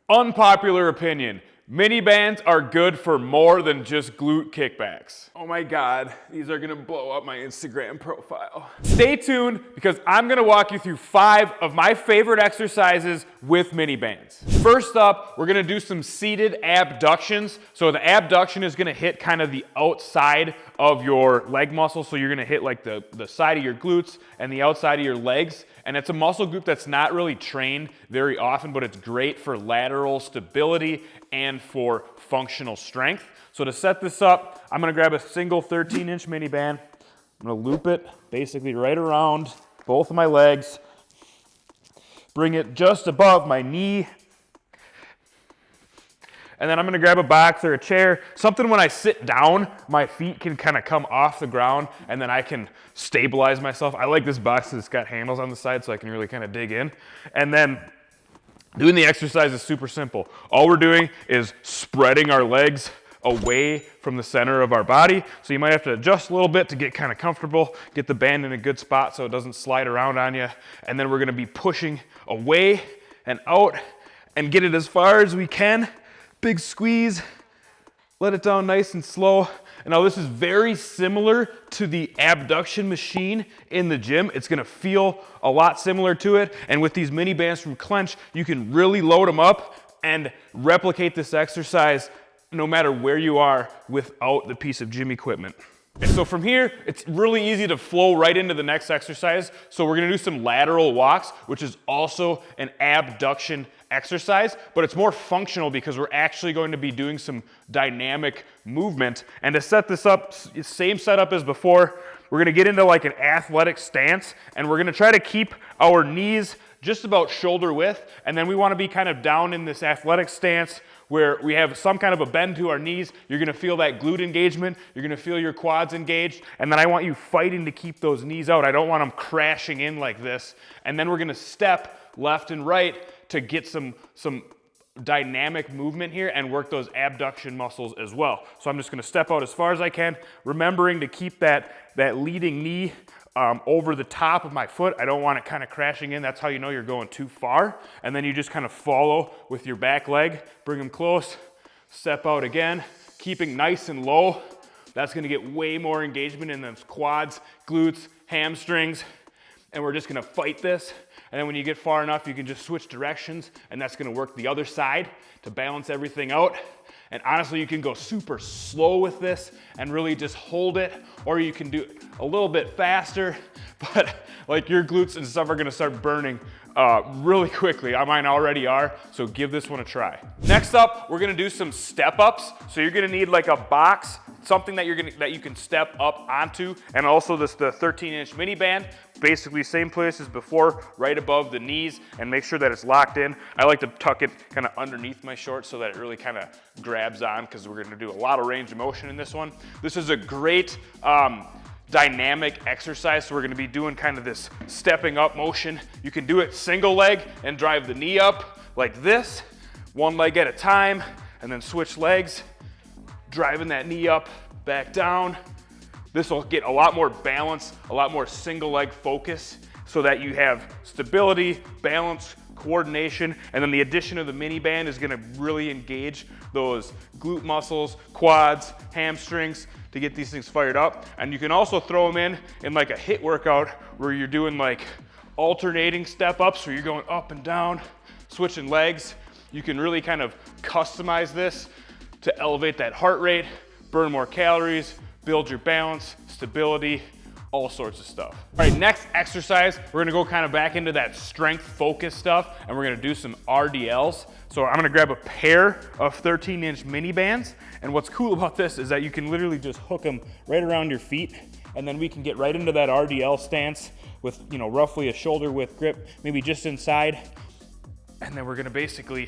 Unpopular opinion. Mini bands are good for more than just glute kickbacks. Oh my God, these are gonna blow up my Instagram profile. Stay tuned because I'm gonna walk you through 5 of my favorite exercises with mini bands. First up, we're gonna do some seated abductions. So the abduction is gonna hit kind of the outside of your leg muscle. So you're gonna hit like the side of your glutes and the outside of your legs. And it's a muscle group that's not really trained very often, but it's great for lateral stability and for functional strength. So to set this up, I'm gonna grab a single 13-inch mini band. I'm gonna loop it basically right around both of my legs. Bring it just above my knee. And then I'm gonna grab a box or a chair, something when I sit down, my feet can kind of come off the ground and then I can stabilize myself. I like this box because it's got handles on the side so I can really kind of dig in. And then doing the exercise is super simple. All we're doing is spreading our legs away from the center of our body. So you might have to adjust a little bit to get kind of comfortable, get the band in a good spot so it doesn't slide around on you. And then we're gonna be pushing away and out and get it as far as we can. Big squeeze, let it down nice and slow. And now this is very similar to the abduction machine in the gym. It's gonna feel a lot similar to it. And with these mini bands from Clench, you can really load them up and replicate this exercise no matter where you are without the piece of gym equipment. And so from here, it's really easy to flow right into the next exercise. So we're gonna do some lateral walks, which is also an abduction exercise, but it's more functional because we're actually going to be doing some dynamic movement. And to set this up, same setup as before, we're gonna get into like an athletic stance and we're gonna try to keep our knees just about shoulder width. And then we wanna be kind of down in this athletic stance where we have some kind of a bend to our knees. You're gonna feel that glute engagement. You're gonna feel your quads engaged. And then I want you fighting to keep those knees out. I don't want them crashing in like this. And then we're gonna step left and right to get some dynamic movement here and work those abduction muscles as well. So I'm just gonna step out as far as I can, remembering to keep that leading knee over the top of my foot. I don't want it kind of crashing in. That's how you know you're going too far. And then you just kind of follow with your back leg, bring them close, step out again, keeping nice and low. That's gonna get way more engagement in those quads, glutes, hamstrings, and we're just gonna fight this. And then when you get far enough, you can just switch directions, and that's gonna work the other side to balance everything out. And honestly, you can go super slow with this and really just hold it, or you can do it a little bit faster, but like your glutes and stuff are gonna start burning really quickly. Mine already are, so give this one a try. Next up, we're gonna do some step ups. So you're gonna need like a box, something that you can step up onto, and also the 13-inch mini band. Basically same place as before, right above the knees, and make sure that it's locked in. I like to tuck it kind of underneath my shorts so that it really kind of grabs on, because we're gonna do a lot of range of motion in this one. This is a great dynamic exercise. So we're gonna be doing kind of this stepping up motion. You can do it single leg and drive the knee up like this, one leg at a time, and then switch legs, driving that knee up, back down. This will get a lot more balance, a lot more single leg focus so that you have stability, balance, coordination, and then the addition of the mini band is gonna really engage those glute muscles, quads, hamstrings to get these things fired up. And you can also throw them in like a HIIT workout where you're doing like alternating step ups where you're going up and down, switching legs. You can really kind of customize this to elevate that heart rate, burn more calories, build your balance, stability, all sorts of stuff. All right, next exercise, we're gonna go kind of back into that strength focus stuff, and we're gonna do some RDLs. So I'm gonna grab a pair of 13-inch mini bands, and what's cool about this is that you can literally just hook them right around your feet, and then we can get right into that RDL stance with, you know, roughly a shoulder width grip, maybe just inside, and then we're gonna basically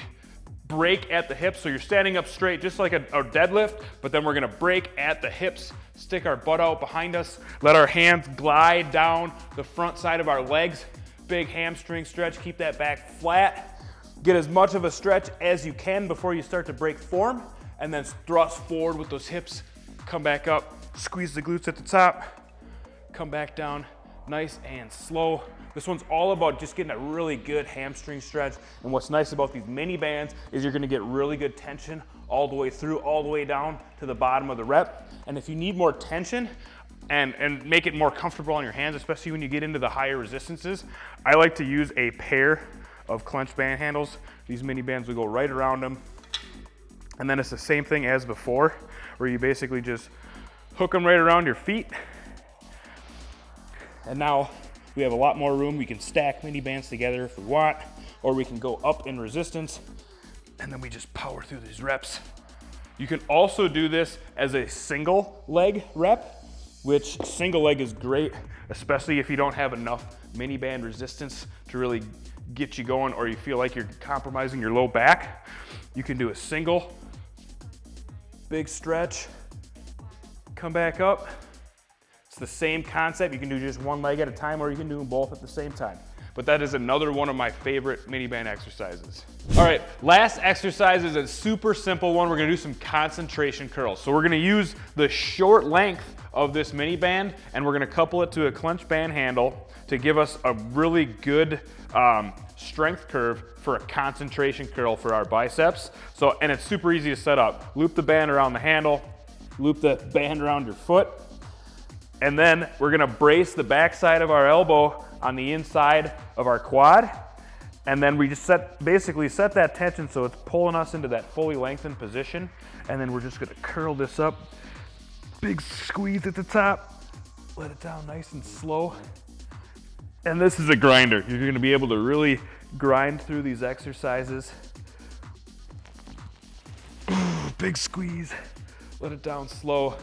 break at the hips. So you're standing up straight, just like a deadlift, but then we're gonna break at the hips, stick our butt out behind us, let our hands glide down the front side of our legs, big hamstring stretch, keep that back flat, get as much of a stretch as you can before you start to break form, and then thrust forward with those hips, come back up, squeeze the glutes at the top, come back down, nice and slow. This one's all about just getting a really good hamstring stretch. And what's nice about these mini bands is you're gonna get really good tension all the way through, all the way down to the bottom of the rep. And if you need more tension and make it more comfortable on your hands, especially when you get into the higher resistances, I like to use a pair of clench band handles. These mini bands will go right around them. And then it's the same thing as before, where you basically just hook them right around your feet. And now we have a lot more room. We can stack mini bands together if we want, or we can go up in resistance, and then we just power through these reps. You can also do this as a single leg rep, which single leg is great, especially if you don't have enough mini band resistance to really get you going, or you feel like you're compromising your low back. You can do a single, big stretch, come back up. It's the same concept. You can do just one leg at a time, or you can do them both at the same time. But that is another one of my favorite mini band exercises. All right, last exercise is a super simple one. We're gonna do some concentration curls. So we're gonna use the short length of this mini band, and we're gonna couple it to a clench band handle to give us a really good strength curve for a concentration curl for our biceps. So, and it's super easy to set up. Loop the band around the handle, loop the band around your foot, and then we're gonna brace the backside of our elbow on the inside of our quad, and then we just basically set that tension so it's pulling us into that fully lengthened position, and then we're just gonna curl this up. Big squeeze at the top, let it down nice and slow. And this is a grinder. You're gonna be able to really grind through these exercises. Big squeeze, let it down slow.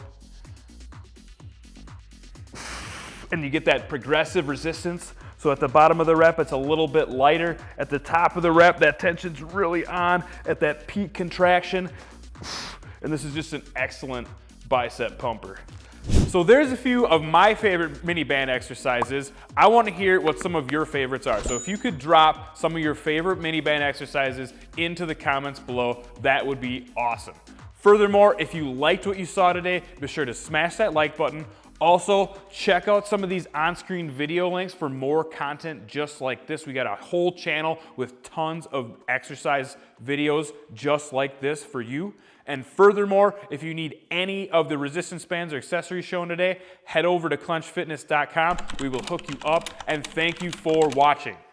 And you get that progressive resistance. So at the bottom of the rep, it's a little bit lighter. At the top of the rep, that tension's really on at that peak contraction. And this is just an excellent bicep pumper. So there's a few of my favorite mini band exercises. I want to hear what some of your favorites are. So if you could drop some of your favorite mini band exercises into the comments below, that would be awesome. Furthermore, if you liked what you saw today, be sure to smash that like button. Also, check out some of these on-screen video links for more content just like this. We got a whole channel with tons of exercise videos just like this for you. And furthermore, if you need any of the resistance bands or accessories shown today, head over to clenchfitness.com. We will hook you up, and thank you for watching.